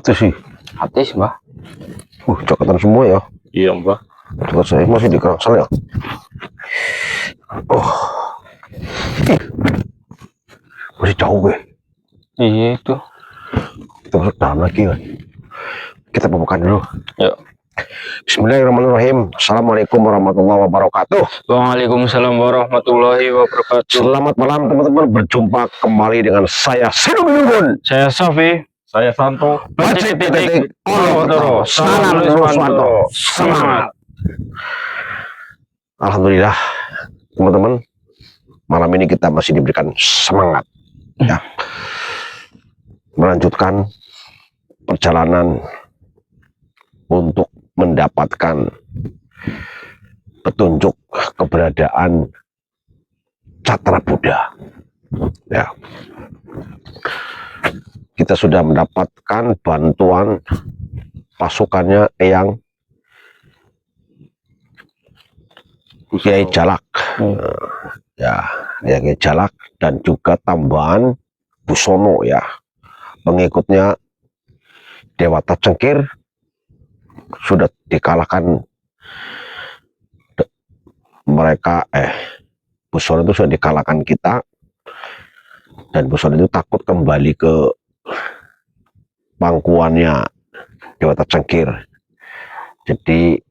itu sih. Habis, Mbah. Cokatan semua ya. Iya, Mbah. Cokat saya masih di Kerangsel ya. Masih jauh gue. Iya itu. Kita masuk dalam lagi kan. Kita buka dulu. Yuk. Bismillahirrahmanirrahim. Assalamualaikum warahmatullahi wabarakatuh. Waalaikumsalam warahmatullahi wabarakatuh. Selamat malam teman-teman. Berjumpa kembali dengan saya Seno Binungun. Saya Safi. Saya Santo. Titik. Salam Luswanto. Semangat. Alhamdulillah teman-teman, malam ini kita masih diberikan semangat ya, melanjutkan perjalanan untuk mendapatkan petunjuk keberadaan Catra Buddha ya. Kita sudah mendapatkan bantuan pasukannya Eyang Kiai Jalak ya, Kiai Jalak, dan juga tambahan Busono ya, pengikutnya Dewata Cengkir sudah dikalahkan. Mereka Busono itu sudah dikalahkan kita, dan Busono itu takut kembali ke pangkuannya Dewata Cengkir, jadi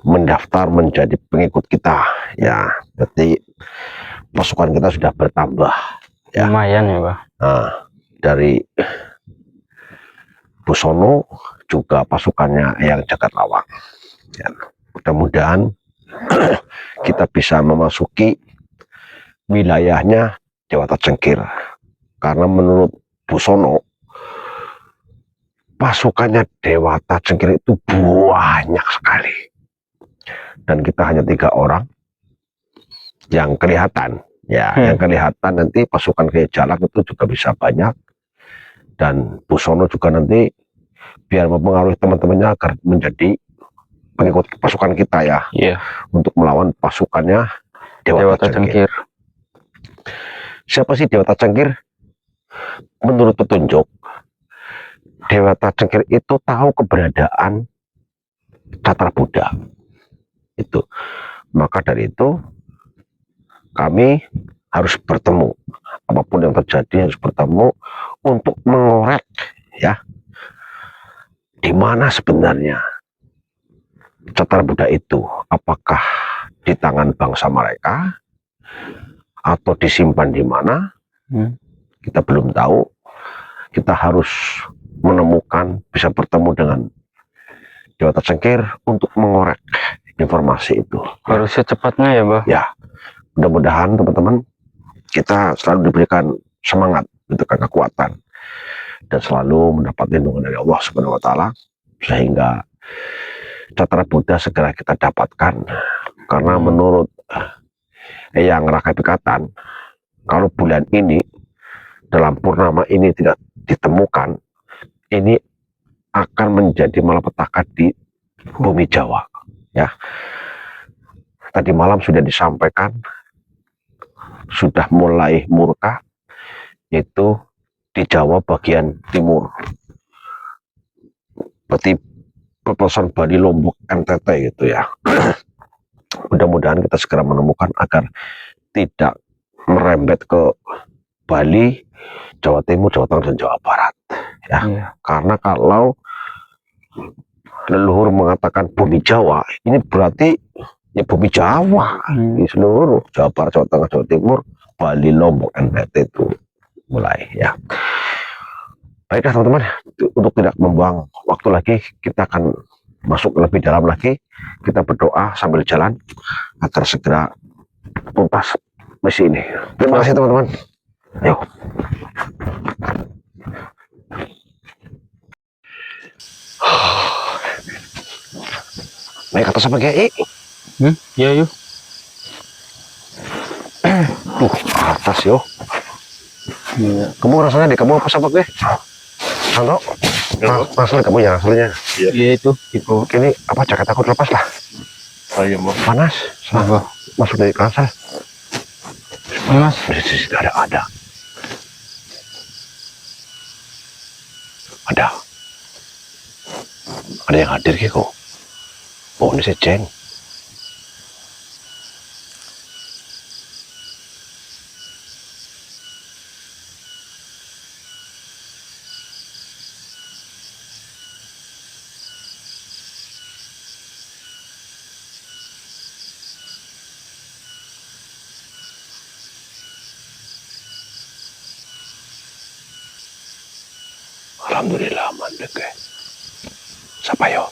mendaftar menjadi pengikut kita ya. Berarti pasukan kita sudah bertambah ya. Lumayan ya, Mbah. Nah, dari Busono juga pasukannya yang Jagat Lawang ya. Mudah-mudahan kita bisa memasuki wilayahnya Dewata Cengkir, karena menurut Busono pasukannya Dewata Cengkir itu banyak sekali, dan kita hanya 3 orang yang kelihatan ya. Yang kelihatan nanti pasukan Kiai Jalak itu juga bisa banyak, dan Busono juga nanti biar mempengaruhi teman-temannya agar menjadi pengikut pasukan kita ya. Iya. Untuk melawan pasukannya Dewata Cengkir. Siapa sih Dewata Cengkir? Menurut petunjuk, Dewata Cengkir itu tahu keberadaan Catra Buddha itu. Maka dari itu kami harus bertemu, apapun yang terjadi harus bertemu untuk mengorek ya, di mana sebenarnya Catra Buddha itu. Apakah di tangan bangsa mereka atau disimpan di mana? Kita belum tahu. Kita harus menemukan, bisa bertemu dengan Dewata Cengkir untuk mengorek informasi itu. Harus secepatnya ya, Mbah. Ya, mudah-mudahan teman-teman kita selalu diberikan semangat, diberikan kekuatan, dan selalu mendapat lindungan dari Allah Subhanahu wa Ta'ala, sehingga Catra Buddha segera kita dapatkan. Karena menurut Eyang Rakai Pikatan, kalau bulan ini dalam purnama ini tidak ditemukan, ini akan menjadi malapetaka di bumi Jawa ya. Tadi malam sudah disampaikan, sudah mulai murka itu di Jawa bagian timur, berarti perbatasan Bali, Lombok, NTT gitu ya. Mudah-mudahan kita segera menemukan agar tidak merembet ke Bali, Jawa Timur, Jawa Tengah, dan Jawa Barat ya. Karena kalau leluhur mengatakan bumi Jawa, ini berarti ya bumi Jawa di seluruh Jawa Barat, Jawa Tengah, Jawa Timur, Bali, Lombok, NTT itu mulai ya. Baiklah teman-teman, untuk tidak membuang waktu lagi, kita akan masuk lebih dalam lagi. Kita berdoa sambil jalan agar segera tuntas misi ini. Terima kasih teman-teman. Yuk. Naik atas apa Kiai? Iya yuk. Atas yo. Iya. Kamu rasanya di kamu apa sahabat gue? Santo? Masalah kamu ya aslinya. Iya itu. Itu. Ini apa, jaket aku lepas lah. Ayo, Mbah. Panas. Masuk dari Kerangsel. Mas. Di sisi ada. Ada yang hadir ki kok. Oh, ini sejen. Alhamdulillah mandek ya. Siapa yo?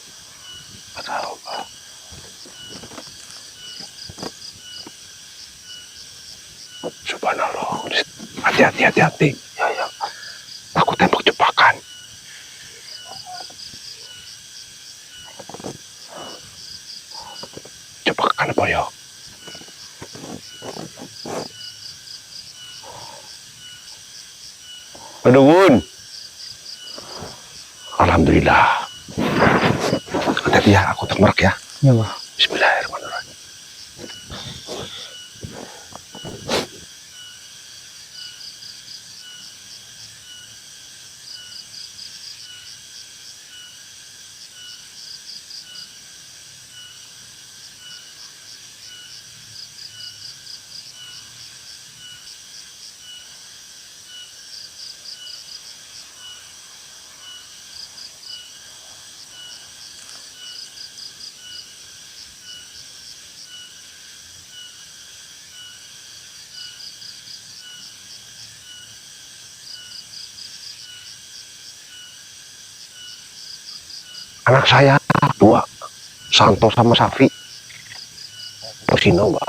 Tahu. Subhanallah. Hati-hati. Ya. Aku tembak jebakan. Jebakan apa yo? Aduh, alhamdulillah. Hati-hati ya, aku termerk ya. Iya, Mbah. Bismillahirrahmanirrahim. Anak saya dua, Santo sama Safi. Posino, Mbak.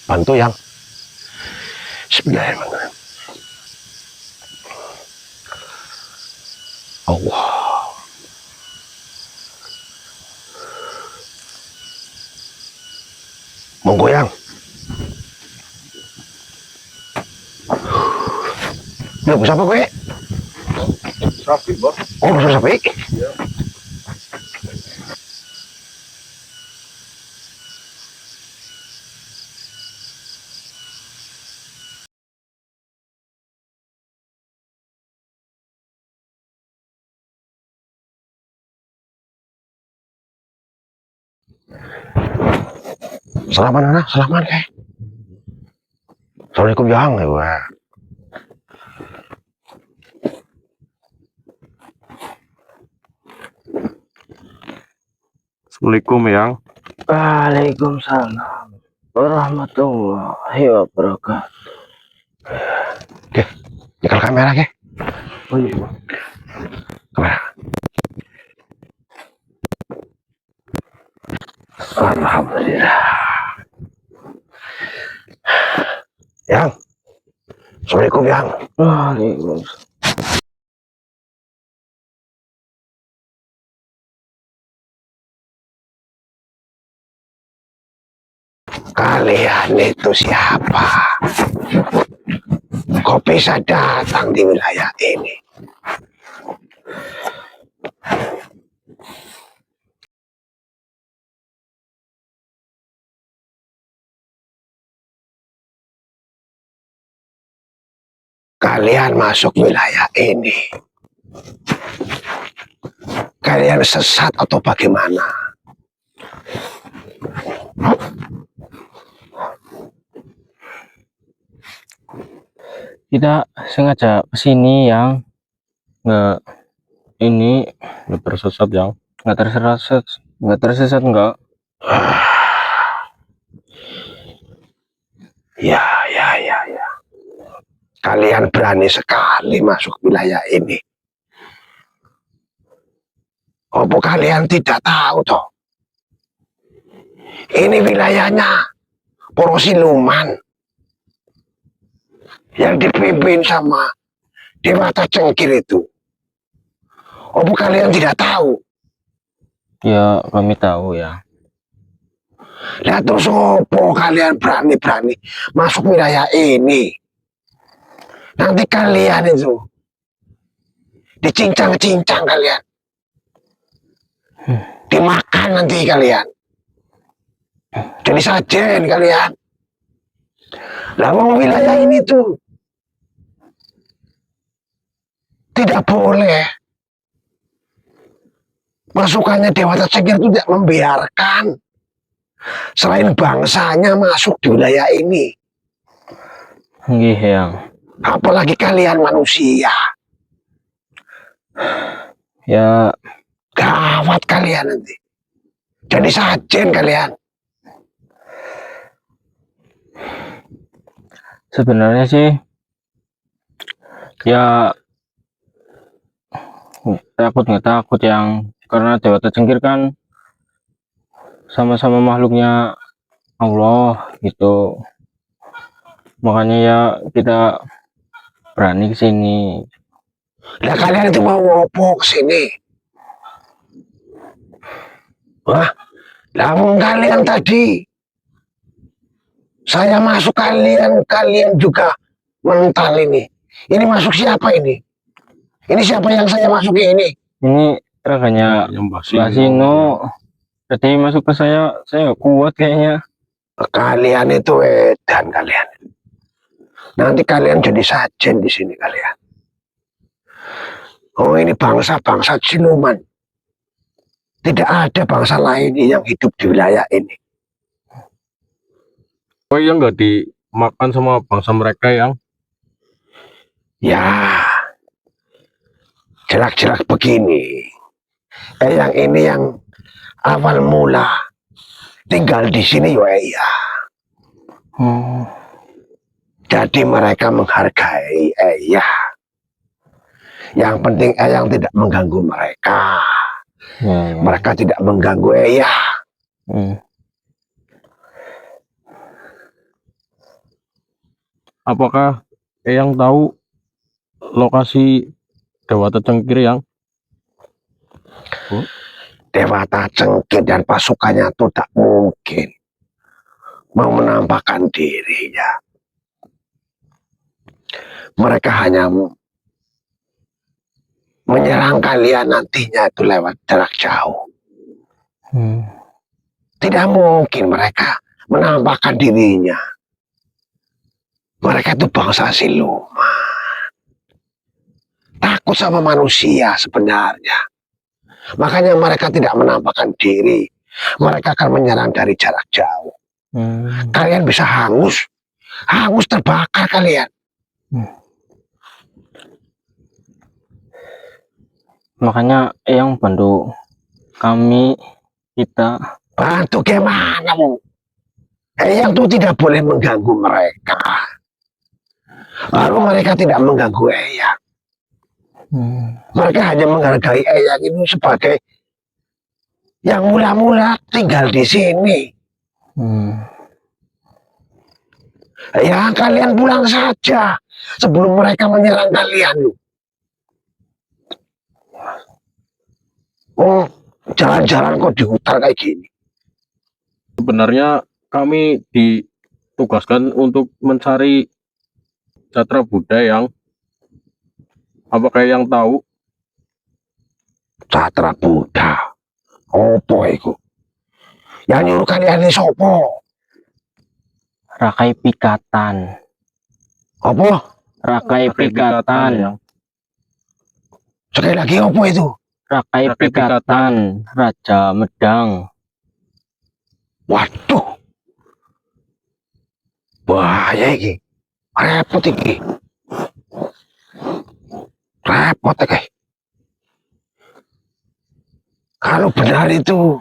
Bantu yang. Bismillahirrahmanirrahim. Allah. Monggo yang. Udah bisa apa gue? Sapi, Bos. Oh, bisa sapi. Iya. Salaman anak, salaman kayak. Assalamualaikum yang ya, gue. Assalamualaikum, Yang. Waalaikumsalam warahmatullahi wabarakatuh. Oke, nyekel kamera ke. Oh iya, Bang. Kamera. Alhamdulillah. Yang. Assalamualaikum yang. Waalaikumsalam. Kalian itu siapa? Kok bisa datang di wilayah ini? Kalian masuk wilayah ini. Kalian sesat atau bagaimana? Kita sengaja kesini yang nggak ini Nggak tersesat, Yang. nggak tersesat nggak. Ya. Kalian berani sekali masuk wilayah ini. Apa kalian tidak tahu toh? Ini wilayahnya para siluman yang dipimpin sama Dewata Cengkir itu. Apa kalian tidak tahu? Ya kami tahu ya. Lihat terus opo kalian berani-berani masuk wilayah ini. Nanti kalian itu dicincang-cincang kalian. Dimakan nanti kalian. Jadi sajen kalian. Lah wong wilayah ini tuh tidak boleh. Masukannya Dewata Cengkir itu tidak membiarkan selain bangsanya masuk di wilayah ini. Nggih, Yang. Apalagi kalian manusia. Ya, Gawat kalian nanti. Jadi sajen kalian. sebenarnya sih ya takut nggak takut Yang, karena Dewata Cengkir kan sama-sama makhluknya Allah gitu. Makanya ya kita berani ke sini. Lah kalian itu mau ngopo kesini? Wah, lah wong kalian tadi saya masuk kalian juga mental ini. Ini masuk siapa ini? Ini siapa yang saya masuki ini? Ini raganya Yang Mbah Mbak Sino. Tadi masuk ke saya nggak kuat kayaknya. Kalian itu edan kalian. Nanti kalian jadi sajen di sini kalian. Oh ini bangsa-bangsa siluman. Tidak ada bangsa lain yang hidup di wilayah ini. Oh yang nggak dimakan sama bangsa mereka yang Ya, jelak-jelak begini. Yang ini yang awal mula tinggal di sini ya. Jadi mereka menghargai Eyang. Yang penting Eyang tidak mengganggu mereka. Ya. Mereka tidak mengganggu Eyang. apakah yang tahu lokasi Dewata Cengkir yang? Dewata Cengkir dan pasukannya itu tak mungkin mau menampakkan dirinya. Mereka hanya menyerang kalian nantinya itu lewat jarak jauh. Tidak mungkin mereka menampakkan dirinya. Mereka itu bangsa siluman. Takut sama manusia sebenarnya. Makanya mereka tidak menampakkan diri. Mereka akan menyerang dari jarak jauh. Kalian bisa hangus terbakar kalian. Makanya yang bantu kami, kita. Bantu gimana mu? Yang itu tidak boleh mengganggu mereka. Baru mereka tidak mengganggu Eyang. Mereka hanya menghargai Eyang itu sebagai yang mula-mula tinggal di sini. Ya kalian pulang saja sebelum mereka menyerang kalian. Oh, jalan-jalan kok di hutan kayak gini. Sebenarnya kami ditugaskan untuk mencari Catra Buddha yang apakah yang tahu? Catra Buddha. Opo iku? Yang nyuruh kalian ini sopo? Rakai Pikatan. Apa? Rakai Pikatan. Yang Sekali lagi opo itu? Rakai Rakai Pikatan, Raja Medang. Waduh. Bahaya iki. Repot iki. Repot iki. Kalau benar itu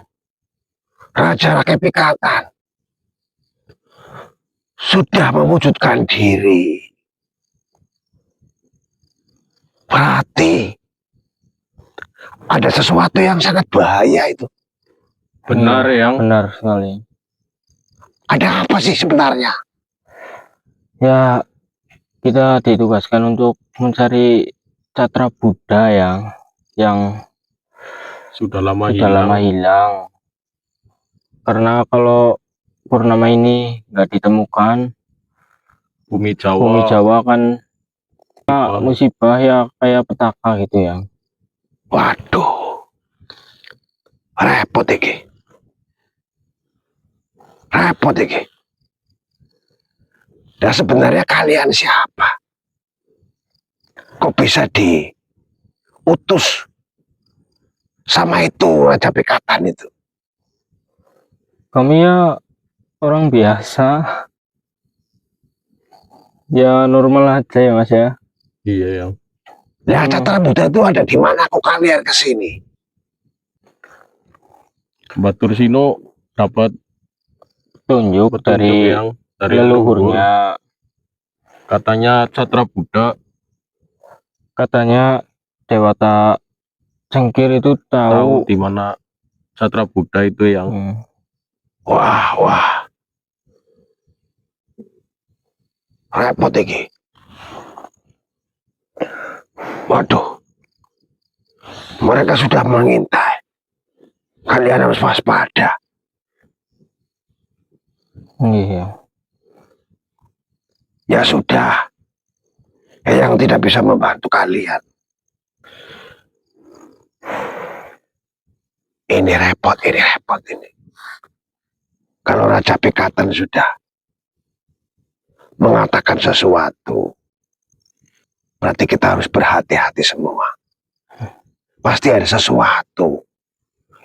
Raja Rakai Pikatan sudah mewujudkan diri, berarti ada sesuatu yang sangat bahaya itu. benar yang Benar sekali. Ada apa sih sebenarnya? Ya, kita ditugaskan untuk mencari Catra Buddha yang sudah lama sudah lama hilang. Karena kalau purnama ini nggak ditemukan, Bumi bumi Jawa, Jawa kan Bang. musibah ya kayak petaka gitu ya. Waduh, repot iki. Repot iki. Dan sebenarnya kalian siapa? Kok bisa diutus sama itu Raja Pikatan itu? Kami ya orang biasa, ya normal aja ya Mas ya. Iya yang Lah Catra Buddha itu ada di mana kok kalian kesini? Batur Sino dapat Tunjuk petunjuk dari yang dari leluhur. leluhurnya, Katanya Catra Buddha katanya Dewata Cengkir itu tahu tahu. di mana Catra Buddha itu yang Wah, repot iki. Waduh, mereka sudah mengintai. Kalian harus waspada. Iya. Ya sudah, yang tidak bisa membantu kalian. Ini repot ini. Kalau Raja Pikatan sudah mengatakan sesuatu, berarti kita harus berhati-hati semua. Pasti ada sesuatu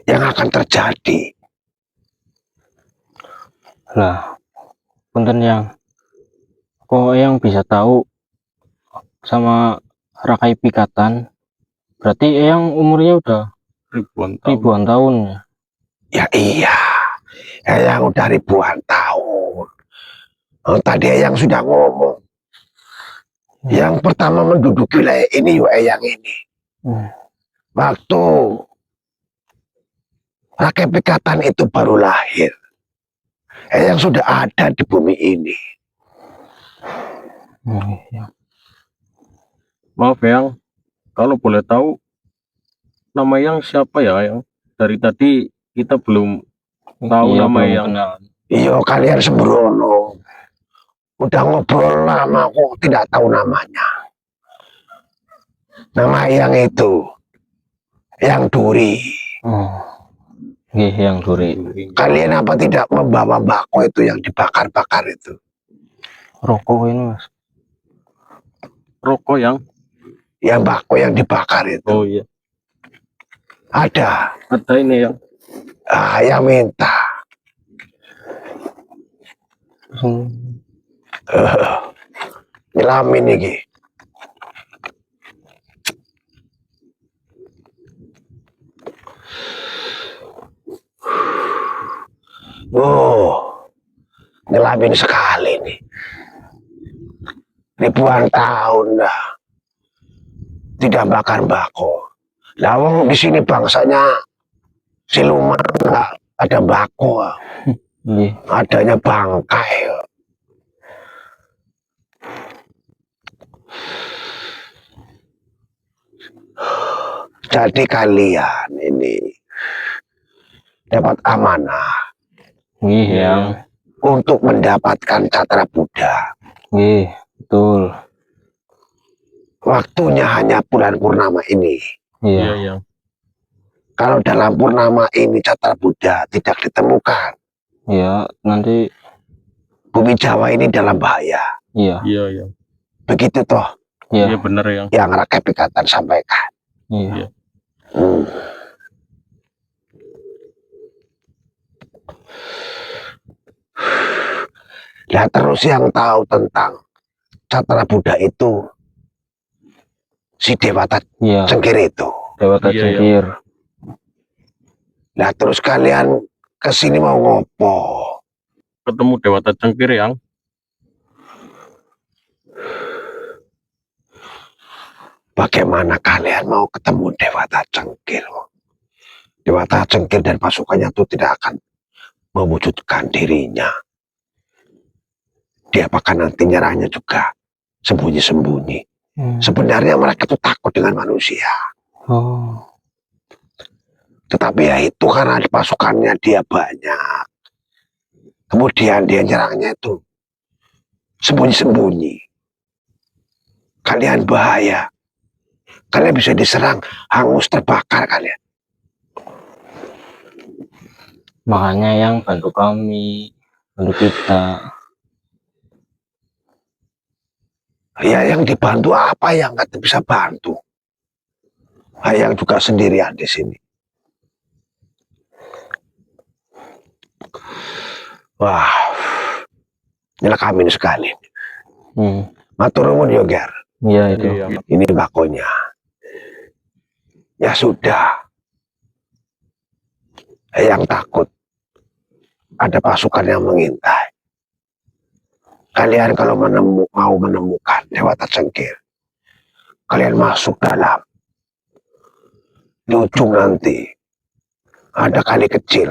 yang akan terjadi. Lah, punten yang kok yang bisa tahu sama Rakai Pikatan, berarti yang umurnya udah ribuan tahun. ribuan tahun ya. Ya iya, yang udah ribuan tahun. Tadi yang sudah ngomong. Yang pertama menduduki wilayah ini yang ini. Waktu Rakai Pikatan itu baru lahir. Yang sudah ada di bumi ini. Maaf yang kalau boleh tahu nama yang siapa ya yang dari tadi kita belum tahu Iya, nama belum yang kenal. Iya kalian sembrono. Udah ngobrol lama kok tidak tahu namanya. Nama yang itu, yang Duri. Yang Duri. Kalian apa tidak membawa bako itu yang dibakar-bakar itu? Rokok ini Mas. Rokok yang Bako yang dibakar itu. oh iya Ada ini yang yang minta. Ngelamin iki. Ngelamin sekali nih. Ribuan tahun dah tidak makan bako. Lawang di sini bangsanya siluman, nggak ada bako. Adanya bangkai. Jadi kalian ini dapat amanah yang untuk mendapatkan Catra Buddha. Betul. Waktunya hanya bulan purnama ini. iya. Kalau dalam purnama ini Catra Buddha tidak ditemukan, ya nanti bumi Jawa ini dalam bahaya. Iya. Begitu toh Iya benar yang Rakai Pikatan sampaikan. Iya. Nah terus yang tahu tentang Catra Buddha itu si Dewata Cengkir itu. Dewata Cengkir. Nah terus kalian kesini mau ngopo? Ketemu Dewata Cengkir yang bagaimana kalian mau ketemu Dewata Cengkir? Dewata Cengkir dan pasukannya itu tidak akan mewujudkan dirinya. Dia apakah nanti nyerahnya juga sembunyi-sembunyi. Sebenarnya mereka itu takut dengan manusia. Tetapi ya itu karena pasukannya dia banyak. Kemudian dia nyerangnya itu sembunyi-sembunyi. Kalian bahaya. Kalian bisa diserang, hangus, terbakar kalian. Makanya yang bantu kami, bantu kita. Ya yang dibantu apa yang nggak bisa bantu? Yang juga sendirian di sini. Wah, nyelakamin sekali. Matur nuwun yo, Ger. Iya itu. Iya. Ini bakonya. Ya sudah. Yang takut ada pasukan yang mengintai. Kalian kalau mau menemukan Dewata Cengkir, kalian masuk dalam. Di ujung nanti ada kali kecil.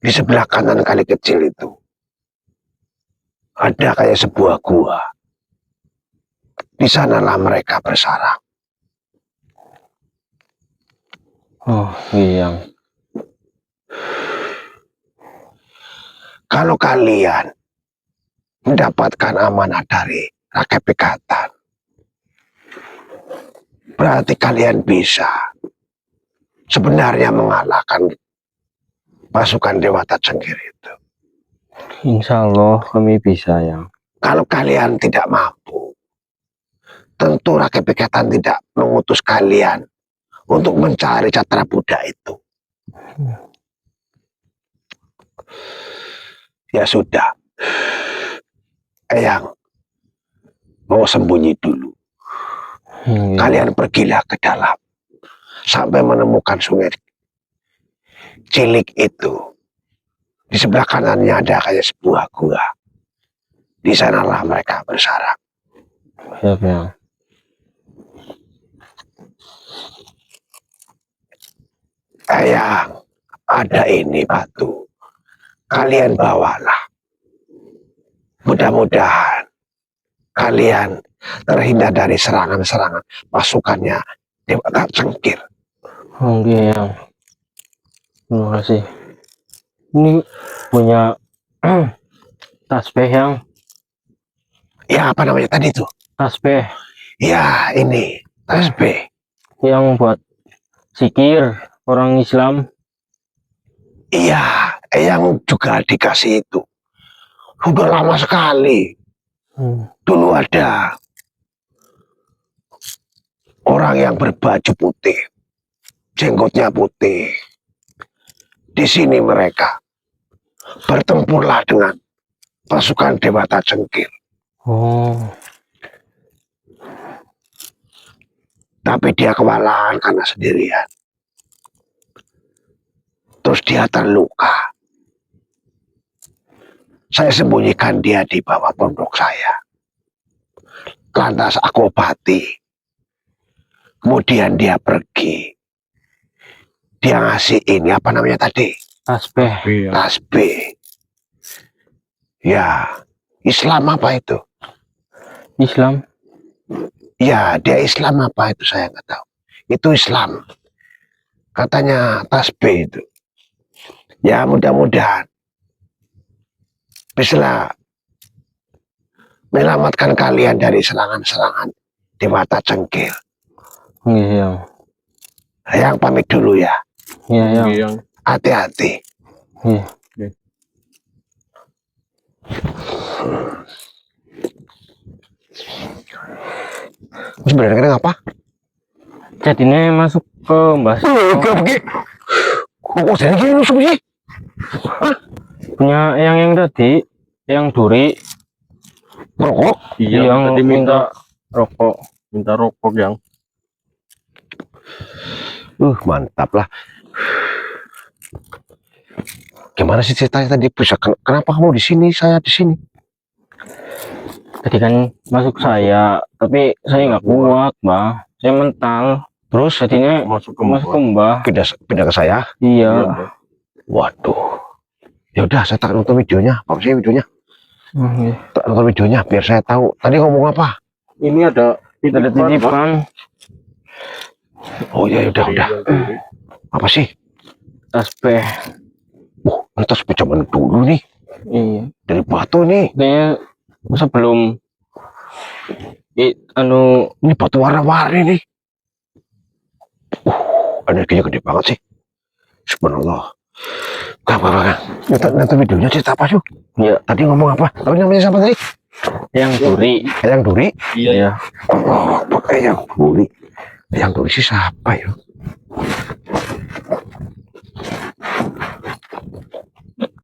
Di sebelah kanan kali kecil itu ada kayak sebuah gua. Di sanalah mereka bersarang. Oh iya. Kalau kalian mendapatkan amanah dari rakyat Pekatan, berarti kalian bisa sebenarnya mengalahkan pasukan Dewata Cengkir itu. Insya Allah kami bisa ya. Kalau kalian tidak mampu, tentu rakyat Pekatan tidak mengutus kalian untuk mencari Catra Buddha itu. Ya sudah, Eyang mau sembunyi dulu. Kalian pergilah ke dalam sampai menemukan sungai cilik itu. Di sebelah kanannya ada kayak sebuah gua. Di sanalah mereka bersarang. Siap ya. Eyang, ada ini batu. Kalian bawalah. Mudah-mudahan kalian terhindar dari serangan-serangan pasukannya Dewata Cengkir. Oh iya yang. Terima kasih. Ini punya tasbih yang. Ya apa namanya tadi itu? Tasbih. Ya ini tasbih. Yang buat zikir orang Islam. Iya, yang juga dikasih itu. Sudah lama sekali. Dulu ada orang yang berbaju putih, jenggotnya putih. Di sini mereka bertempurlah dengan pasukan Dewata Cengkir. Oh. Tapi dia kewalahan karena sendirian. Terus dia terluka. Saya sembunyikan dia di bawah pondok saya. Lantas aku obati. Kemudian dia pergi. Dia ngasih ini, apa namanya tadi? Tasbih. Tasbih. Ya, Islam apa itu? Islam. Ya, dia Islam apa itu saya nggak tahu. Itu Islam. Katanya tasbih itu. Ya mudah-mudahan bisa menyelamatkan kalian dari serangan-serangan Dewata Cengkir. Iya. Yang pamit dulu ya. Iya yang. Hati-hati. Iya. Sebenarnya apa? Jadinya masuk ke Mbak. Kok jadi gini sih? Punya yang tadi, yang duri. Rokok? Iya, yang tadi minta rokok. minta rokok yang. Mantap lah. Gimana sih ceritanya tadi bisa? Kenapa kamu di sini, saya di sini? Tadi kan masuk saya, tapi saya nggak kuat, Mbak. Saya mental. Terus jadinya Masuk ke Mbak. Pindah ke saya. Iya. Waduh. Ya udah, saya tak nonton videonya. Apa sih videonya? Tak nonton videonya biar saya tahu. Tadi ngomong apa? Ini ada titipan. Oh ya udah. Apa sih? Tasbih. Ini tas zaman dulu nih, Iya. dari batu nih. Kayaknya sebelum Ini batu warna-warni nih. Energinya gede banget sih. Subhanallah. Kang. Nonton videonya cerita apa sih? Iya. Tadi ngomong apa? Tapi namanya siapa tadi? yang duri. Eyang Duri. Iya. Oh, Eyang Duri. Eyang Duri sih siapa ya?